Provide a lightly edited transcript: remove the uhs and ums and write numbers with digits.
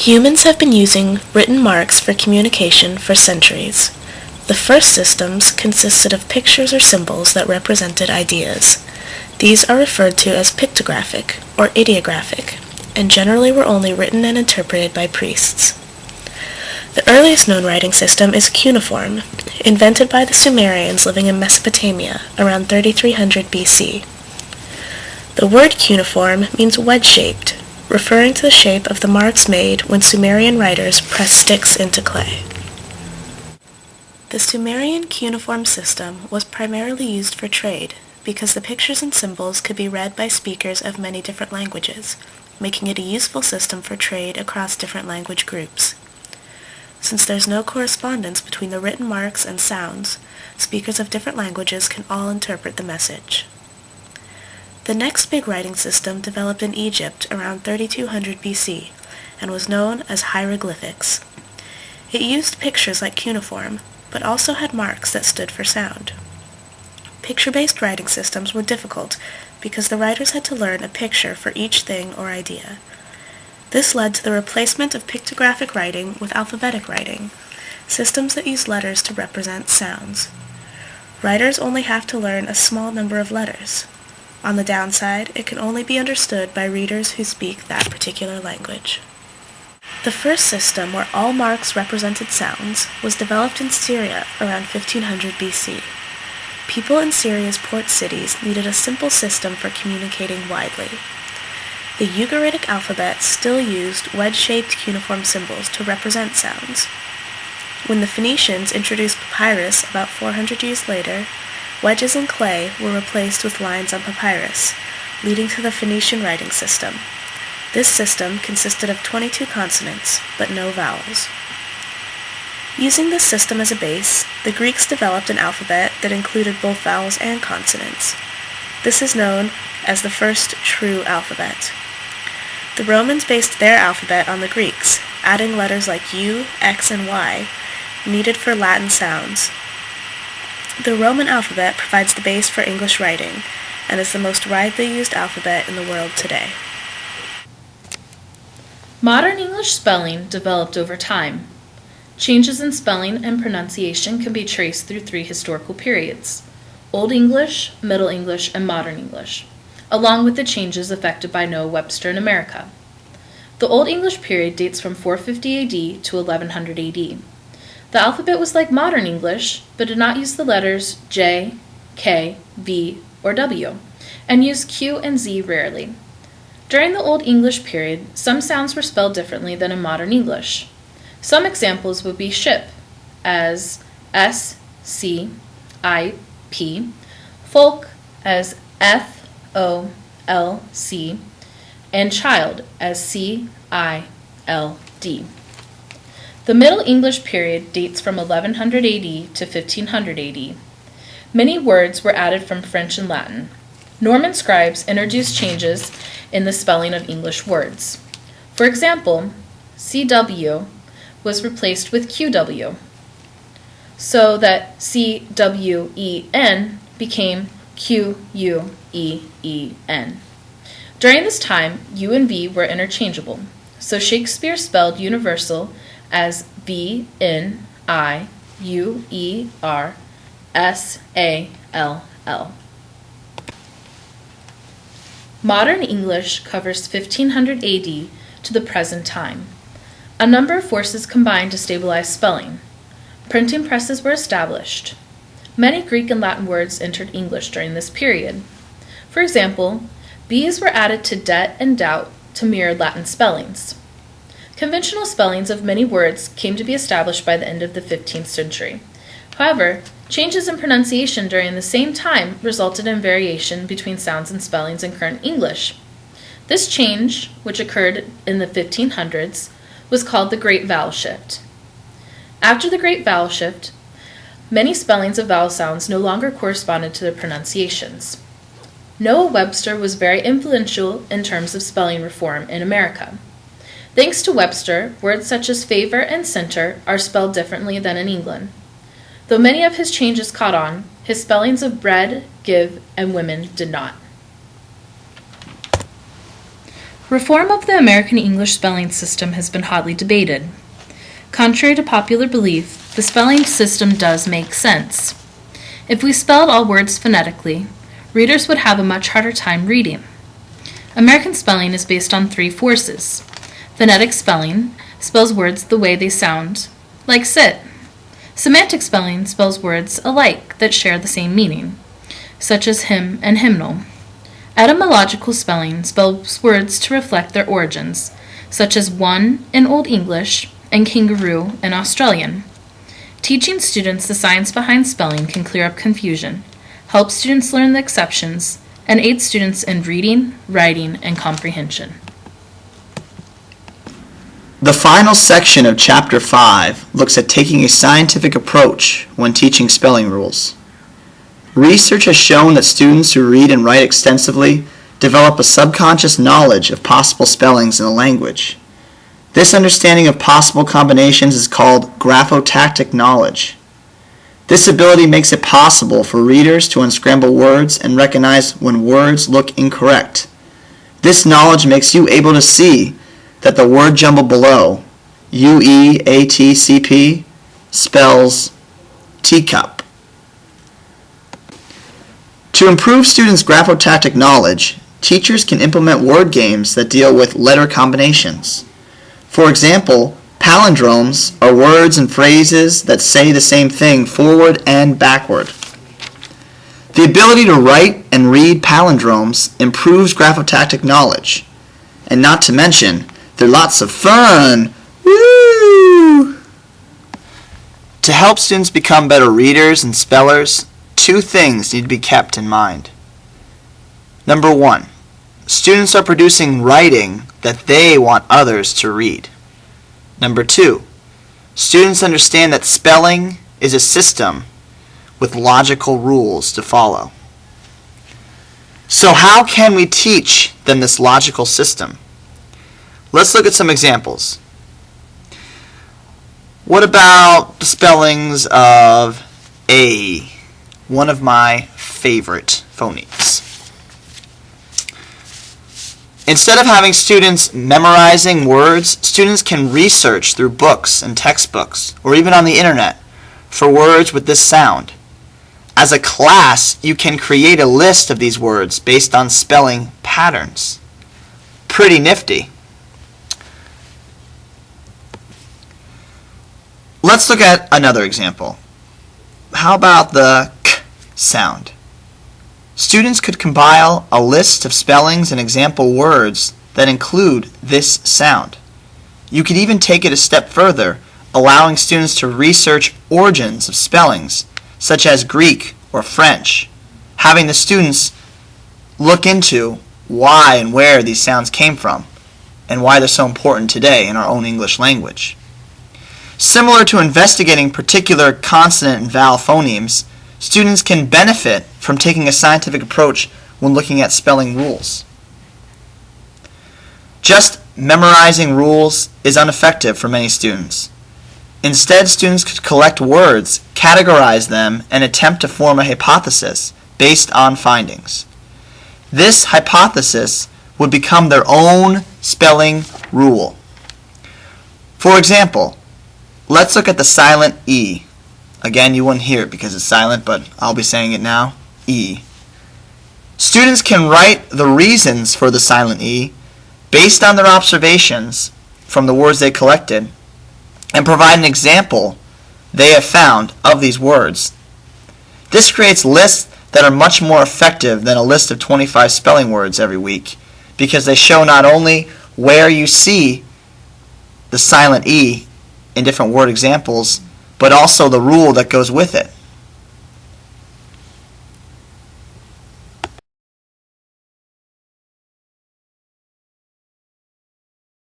Humans have been using written marks for communication for centuries. The first systems consisted of pictures or symbols that represented ideas. These are referred to as pictographic or ideographic, and generally were only written and interpreted by priests. The earliest known writing system is cuneiform, invented by the Sumerians living in Mesopotamia around 3300 BC. The word cuneiform means wedge-shaped, referring to the shape of the marks made when Sumerian writers pressed sticks into clay. The Sumerian cuneiform system was primarily used for trade because the pictures and symbols could be read by speakers of many different languages, making it a useful system for trade across different language groups. Since there's no correspondence between the written marks and sounds, speakers of different languages can all interpret the message. The next big writing system developed in Egypt around 3200 BC and was known as hieroglyphics. It used pictures like cuneiform, but also had marks that stood for sound. Picture-based writing systems were difficult because the writers had to learn a picture for each thing or idea. This led to the replacement of pictographic writing with alphabetic writing, systems that use letters to represent sounds. Writers only have to learn a small number of letters. On the downside, it can only be understood by readers who speak that particular language. The first system, where all marks represented sounds, was developed in Syria around 1500 BC. People in Syria's port cities needed a simple system for communicating widely. The Ugaritic alphabet still used wedge-shaped cuneiform symbols to represent sounds. When the Phoenicians introduced papyrus about 400 years later, wedges in clay were replaced with lines on papyrus, leading to the Phoenician writing system. This system consisted of 22 consonants, but no vowels. Using this system as a base, the Greeks developed an alphabet that included both vowels and consonants. This is known as the first true alphabet. The Romans based their alphabet on the Greeks, adding letters like U, X, and Y, needed for Latin sounds. The Roman alphabet provides the base for English writing, and is the most widely used alphabet in the world today. Modern English spelling developed over time. Changes in spelling and pronunciation can be traced through three historical periods: Old English, Middle English, and Modern English, along with the changes affected by Noah Webster in America. The Old English period dates from 450 AD to 1100 AD. The alphabet was like Modern English, but did not use the letters J, K, V, or W, and used Q and Z rarely. During the Old English period, some sounds were spelled differently than in Modern English. Some examples would be ship as S, C, I, P, folk as F, O, L, C, and child as C, I, L, D. The Middle English period dates from 1100 AD to 1500 AD. Many words were added from French and Latin. Norman scribes introduced changes in the spelling of English words. For example, CW was replaced with QW, so that CWEN became QUEEN. During this time, U and V were interchangeable, so Shakespeare spelled universal as VNIUERSALL. Modern English covers 1500 AD to the present time. A number of forces combined to stabilize spelling. Printing presses were established. Many Greek and Latin words entered English during this period. For example, B's were added to det and doubt to mirror Latin spellings. Conventional spellings of many words came to be established by the end of the 15th century. However, changes in pronunciation during the same time resulted in variation between sounds and spellings in current English. This change, which occurred in the 1500s, was called the Great Vowel Shift. After the Great Vowel Shift, many spellings of vowel sounds no longer corresponded to their pronunciations. Noah Webster was very influential in terms of spelling reform in America. Thanks to Webster, words such as favor and center are spelled differently than in England. Though many of his changes caught on, his spellings of bread, give, and women did not. Reform of the American English spelling system has been hotly debated. Contrary to popular belief, the spelling system does make sense. If we spelled all words phonetically, readers would have a much harder time reading. American spelling is based on three forces. Phonetic spelling spells words the way they sound, like sit. Semantic spelling spells words alike that share the same meaning, such as hymn and hymnal. Etymological spelling spells words to reflect their origins, such as one in Old English and kangaroo in Australian. Teaching students the science behind spelling can clear up confusion, help students learn the exceptions, and aid students in reading, writing, and comprehension. The final section of Chapter 5 looks at taking a scientific approach when teaching spelling rules. Research has shown that students who read and write extensively develop a subconscious knowledge of possible spellings in a language. This understanding of possible combinations is called graphotactic knowledge. This ability makes it possible for readers to unscramble words and recognize when words look incorrect. This knowledge makes you able to see that the word jumble below, UEATCP, spells teacup. To improve students' graphotactic knowledge, teachers can implement word games that deal with letter combinations. For example, palindromes are words and phrases that say the same thing forward and backward. The ability to write and read palindromes improves graphotactic knowledge, and not to mention, they're lots of fun. Woo! To help students become better readers and spellers, two things need to be kept in mind. Number one, students are producing writing that they want others to read. Number two, students understand that spelling is a system with logical rules to follow. So how can we teach them this logical system? Let's look at some examples. What about the spellings of A, one of my favorite phonemes? Instead of having students memorizing words, students can research through books and textbooks, or even on the internet, for words with this sound. As a class, you can create a list of these words based on spelling patterns. Pretty nifty. Let's look at another example. How about the k sound? Students could compile a list of spellings and example words that include this sound. You could even take it a step further, allowing students to research origins of spellings, such as Greek or French, having the students look into why and where these sounds came from, and why they're so important today in our own English language. Similar to investigating particular consonant and vowel phonemes, students can benefit from taking a scientific approach when looking at spelling rules. Just memorizing rules is ineffective for many students. Instead, students could collect words, categorize them, and attempt to form a hypothesis based on findings. This hypothesis would become their own spelling rule. For example, let's look at the silent E. Again, you wouldn't hear it because it's silent, but I'll be saying it now. E. Students can write the reasons for the silent E based on their observations from the words they collected and provide an example they have found of these words. This creates lists that are much more effective than a list of 25 spelling words every week because they show not only where you see the silent E in different word examples, but also the rule that goes with it.